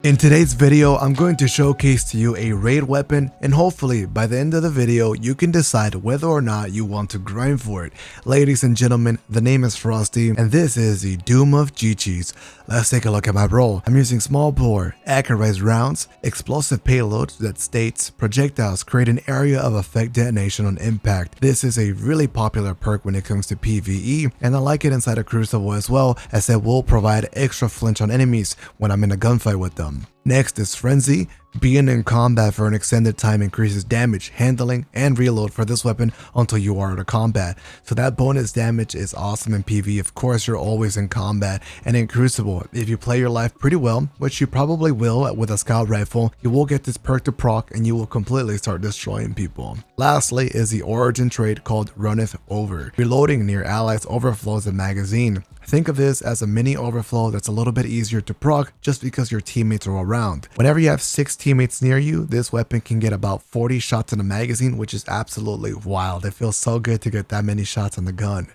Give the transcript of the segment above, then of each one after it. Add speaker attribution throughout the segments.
Speaker 1: In today's video, I'm going to showcase to you a raid weapon, and hopefully by the end of the video, you can decide whether or not you want to grind for it. Ladies and gentlemen, the name is Frosty, and this is the Doom of Chelchis. Let's take a look at my role. I'm using small bore, accurized rounds, explosive payload that states projectiles create an area of effect detonation on impact. This is a really popular perk when it comes to PvE, and I like it inside a Crucible as well, as it will provide extra flinch on enemies when I'm in a gunfight with them. Next is Frenzy. Being in combat for an extended time increases damage, handling, and reload for this weapon until you are out of combat. So that bonus damage is awesome in PvE. Of course, you're always in combat. And in Crucible, if you play your life pretty well, which you probably will with a scout rifle, you will get this perk to proc and you will completely start destroying people. Lastly is the origin trait called Runneth Over. Reloading near allies overflows the magazine. Think of this as a mini overflow that's a little bit easier to proc just because your teammates are around. Whenever you have 6 teammates near you, this weapon can get about 40 shots in a magazine, which is absolutely wild. It feels so good to get that many shots on the gun.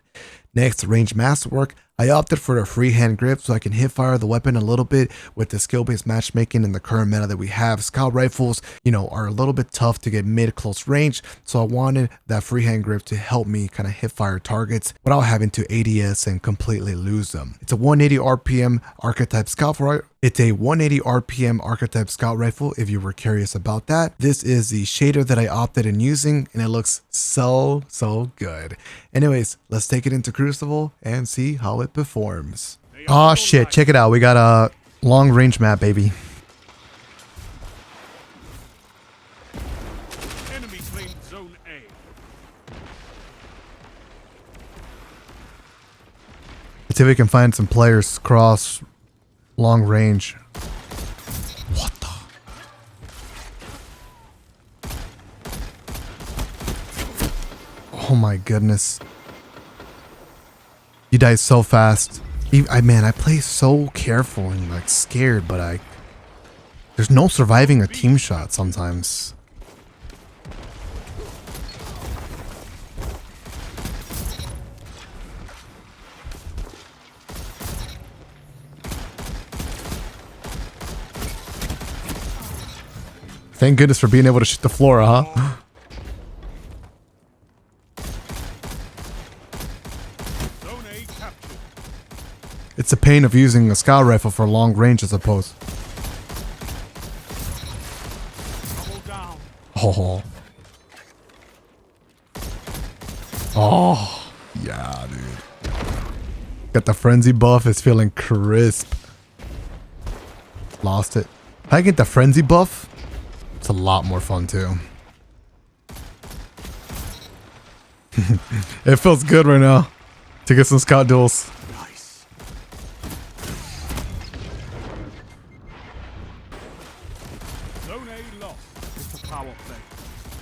Speaker 1: Next, range masterwork. I opted for a freehand grip so I can hip fire the weapon a little bit with the skill-based matchmaking in the current meta that we have. Scout rifles, are a little bit tough to get mid-close range, so I wanted that freehand grip to help me kind of hip fire targets without having to ADS and completely lose them. It's a 180 RPM archetype scout rifle. It's a 180 RPM archetype scout rifle if you were curious about that. This is the shader that I opted in using, and it looks so good. Anyways, let's take it into Crucible and see how it performs. Oh shit, check it out. We got a long range map, baby.
Speaker 2: Enemy claimed zone A.
Speaker 1: Let's see if we can find some players cross long range. What the? Oh my goodness. You die so fast. Man, I play so careful and like scared, but there's no surviving a team shot sometimes. Thank goodness for being able to shoot the floor, huh? It's the pain of using a scout rifle for long range, I suppose. Oh. Oh. Yeah, dude. Got the frenzy buff. It's feeling crisp. Lost it. If I get the frenzy buff, it's a lot more fun too. It feels good right now to get some scout duels.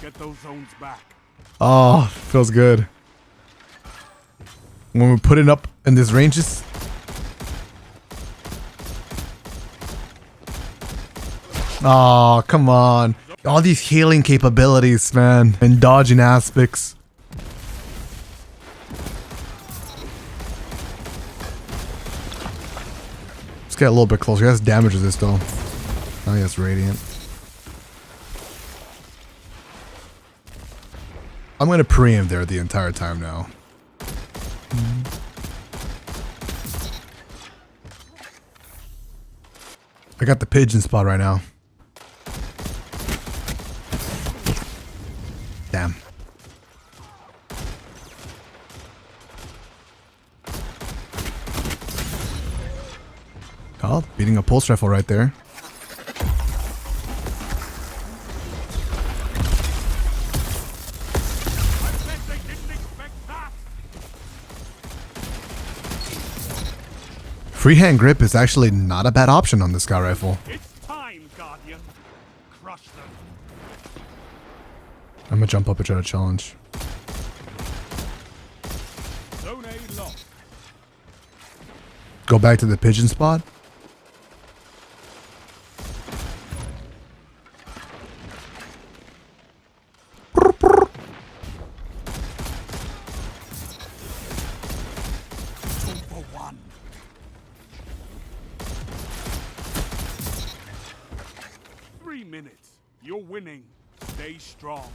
Speaker 2: Get those zones back.
Speaker 1: Oh, feels good. When we put it up in these ranges. Oh, come on. All these healing capabilities, man. And dodging aspects. Let's get a little bit closer. He has damage resist though. Oh, he has radiant. I'm gonna pre-aim there the entire time now. I got the pigeon spot right now. Damn. Oh, beating a pulse rifle right there. Freehand grip is actually not a bad option on the scout rifle.
Speaker 2: It's time, Guardian. Crush them.
Speaker 1: I'm gonna jump up and try to challenge.
Speaker 2: Zone A lost.
Speaker 1: Go back to the pigeon spot.
Speaker 2: 3 minutes. You're winning. Stay strong.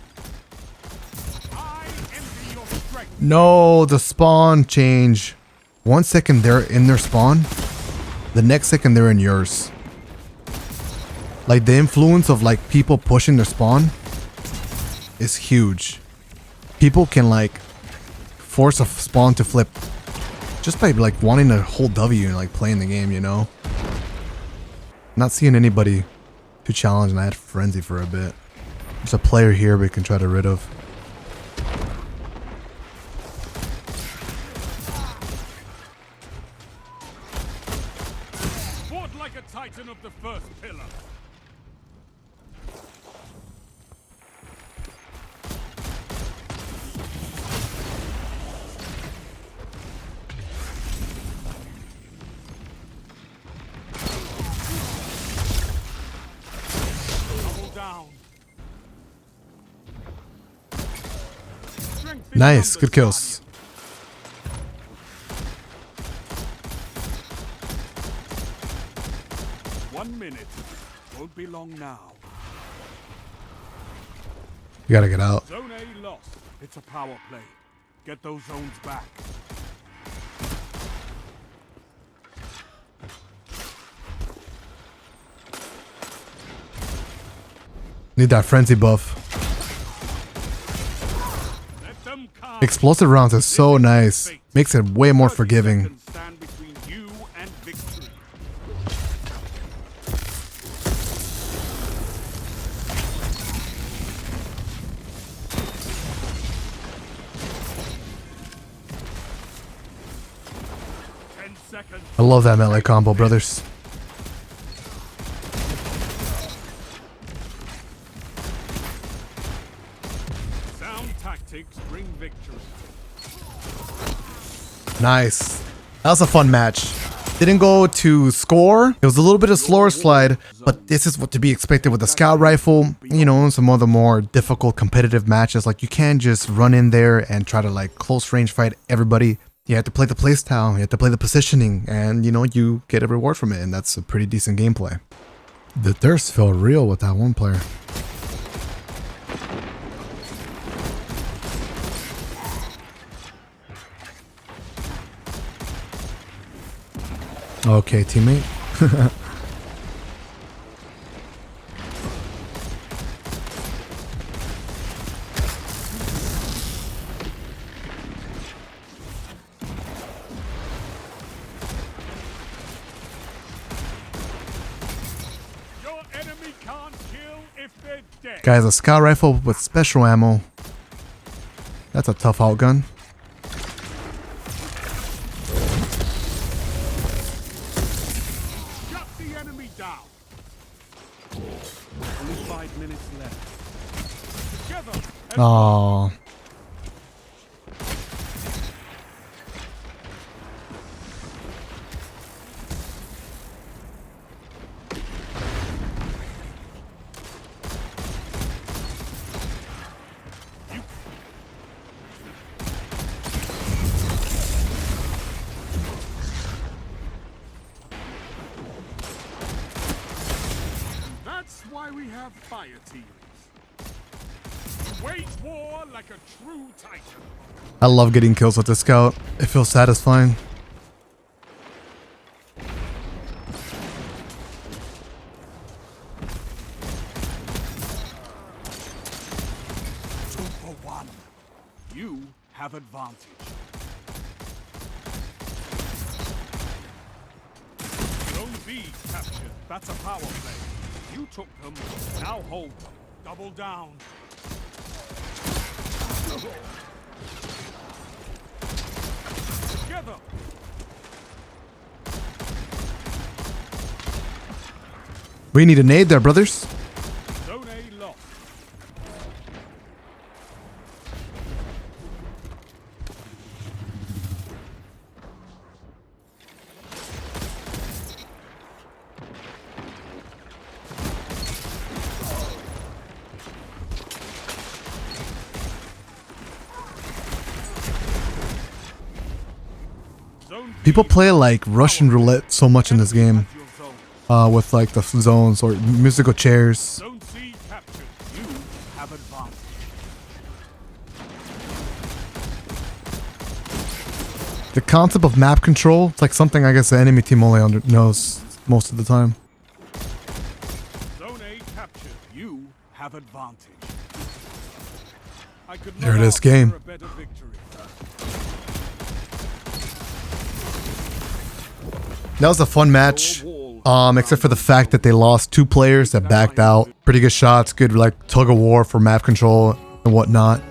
Speaker 2: I envy your strength.
Speaker 1: No, the spawn change. 1 second they're in their spawn, the next second they're in yours. Like the influence of like people pushing their spawn is huge. People can like force a spawn to flip just by like wanting to hold W and like playing the game, you know? Not seeing anybody to challenge, and I had Frenzy for a bit. There's a player here we can try to rid of.
Speaker 2: Fought like a titan of the first pillar. Double down. Strength in
Speaker 1: Nice,
Speaker 2: numbers,
Speaker 1: good kills.
Speaker 2: Guardian. 1 minute. Won't be long now.
Speaker 1: You gotta get out.
Speaker 2: Zone A lost. It's a power play. Get those zones back.
Speaker 1: Need that frenzy buff.
Speaker 2: Let them come.
Speaker 1: Explosive rounds is so nice. Makes it way more
Speaker 2: 30
Speaker 1: forgiving.
Speaker 2: seconds stand between you and victory. Seconds.
Speaker 1: I love that melee combo, brothers.
Speaker 2: Sound tactics bring victory.
Speaker 1: Nice. That was a fun match. Didn't go to score. It was a little bit of slower slide, but this is what to be expected with the scout rifle. You know, and some other more difficult competitive matches. Like you can't just run in there and try to like close range fight everybody. You have to play the playstyle, you have to play the positioning, and you know, you get a reward from it, and that's a pretty decent gameplay. The thirst felt real with that one player. Okay, teammate.
Speaker 2: Your enemy can't kill if they're dead.
Speaker 1: Guys, a scout rifle with special ammo. That's a tough outgun.
Speaker 2: Shut the enemy down. Only 5 minutes left. Together.
Speaker 1: Oh.
Speaker 2: That's why we have fire teams. You wage war like a true titan.
Speaker 1: I love getting kills with the scout. It feels satisfying.
Speaker 2: Two for one. You have advantage. Zone B captured. That's a power play. You took them. Now hold them. Double down. Together.
Speaker 1: We need a nade there, brothers.
Speaker 2: Zone A lost. Zone B
Speaker 1: People play like Russian roulette so much in this game.
Speaker 2: has your zones.
Speaker 1: with like the zones or musical chairs.
Speaker 2: Zone C captured. You have advanced.
Speaker 1: The concept of map control, it's like something I guess the enemy team only knows most of the time.
Speaker 2: Zone A captured. You have advantage. I could
Speaker 1: There
Speaker 2: not
Speaker 1: it is,
Speaker 2: ask
Speaker 1: game.
Speaker 2: for a better victory.
Speaker 1: That was a fun match. Except for the fact that they lost 2 players that backed out. Pretty good shots, good like tug of war for map control and whatnot.